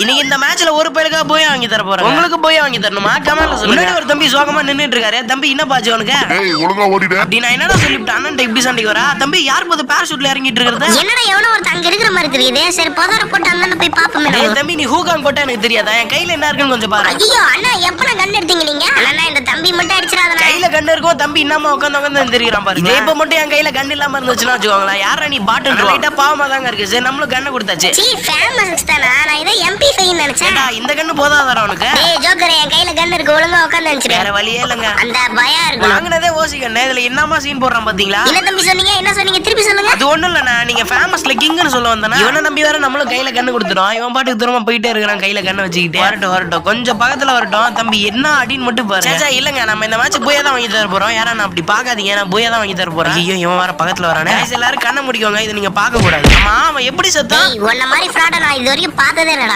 இன்னைக்கு இந்த மேட்ச்ல ஒரு பேருக்கா போய் வாங்கி தர போறேன். உங்களுக்கு போய் வாங்கி தரணுமா? கமெண்ட்ல சொல்லுங்க. ஒரு தம்பி சோகமா நின்னுட்டு இருக்காரு. தம்பி என்ன பாச்சு உனக்கு? ஏய் ஒழுங்கா ஓடிடு. அப்படி நான் என்னடா சொல்லிட்டேன்? அண்ணன் இப்படி சண்டைக்கு வரா? தம்பி யார் போது பாராசூட்ல இறங்கிட்டு இருக்கறது? என்னடா எவனோ ஒருத்தன் அங்க இருக்கிற மாதிரி தெரியுது. சரி பதற போட்டு அண்ணன் போய் பாப்போமே. ஏய் தம்பி நீ ஹூகாங் போட்டா எனக்கு தெரியாதா? என் கையில என்ன இருக்குன்னு கொஞ்சம் பாரு. ஐயோ அண்ணா எப்பன கன் எடுத்தீங்க நீங்க? அண்ணா இந்த தம்பி மட்டும் அடிச்சிராதடா. கையில கன் இருக்கும் தம்பி இன்னமா உட்கார்ந்து தெரியுறான் பாரு. இதே இப்ப மட்டும் என் கையில கன் இல்லாம இருந்துச்சுன்னா வச்சுக்கோங்களேன். யாரா நீ பாட்டு லைட்டா பாவமா தாங்க இருக்கு. சரி நம்மளும் கண்ணை கொடுத்தாச்சு. சீ ஃபேமஸ் தானா? நான் இத MP5 ன்னு நினைச்சேன். இந்த கண்ணு போதாதடா உனக்கு. ஏய் ஜோக்கர் என் கையில கன் இருக்கு ஒழுங்கா உட்கார்ந்து நினைச்சிரு. வேற வழியே இல்லங்க. அந்த பயம் இருக்கு. வாங்குனதே ஓசி கண்ணு. இதுல என்னமா சீன் போடுறான் பாத்தீங்களா? என்ன தம்பி சொன்னீங்க? என்ன சொன்னீங்க? திருப்பி சொல்லுங்க. அது ஒண்ணும் இல்லண்ணா. நீங்க ஃபேமஸ்ல கிங்னு சொல்ல வந்தனா. இவனை நம்பி வேற நம்மளும் கையில கண்ணு கொடுத்துறோம். இவன் பாட்டுக்கு தூரமா போயிட்டே இருக்கான் கையில கண்ணை வச்சுக்கிட்டு. வரட்டும் கொஞ்சம் பக்கத்துல வரட்டும். தம்பி என்ன அடின்னு மட்டும் பாரு. சேச்சா இல்லங்க நம்ம இந்த மேட்ச் போய் தான் வாங்கி தர போறோம். யாரா நான் அப்படி பாக்காதீங்க. நான் போய் தான் வாங்கி தர போறேன். ஐயோ இவன் வேற பக்கத்துல வரானே. எல்லாரும் கண்ணை முடிக்கோங்க. இதை நீங்க பார்க்க கூடாது. ஆமா அவன் எப்படி செத்தான்? உன்ன மாதிரி ஃப்ராட நான் இது வரைக்கும் பார்த்ததே இல்லடா.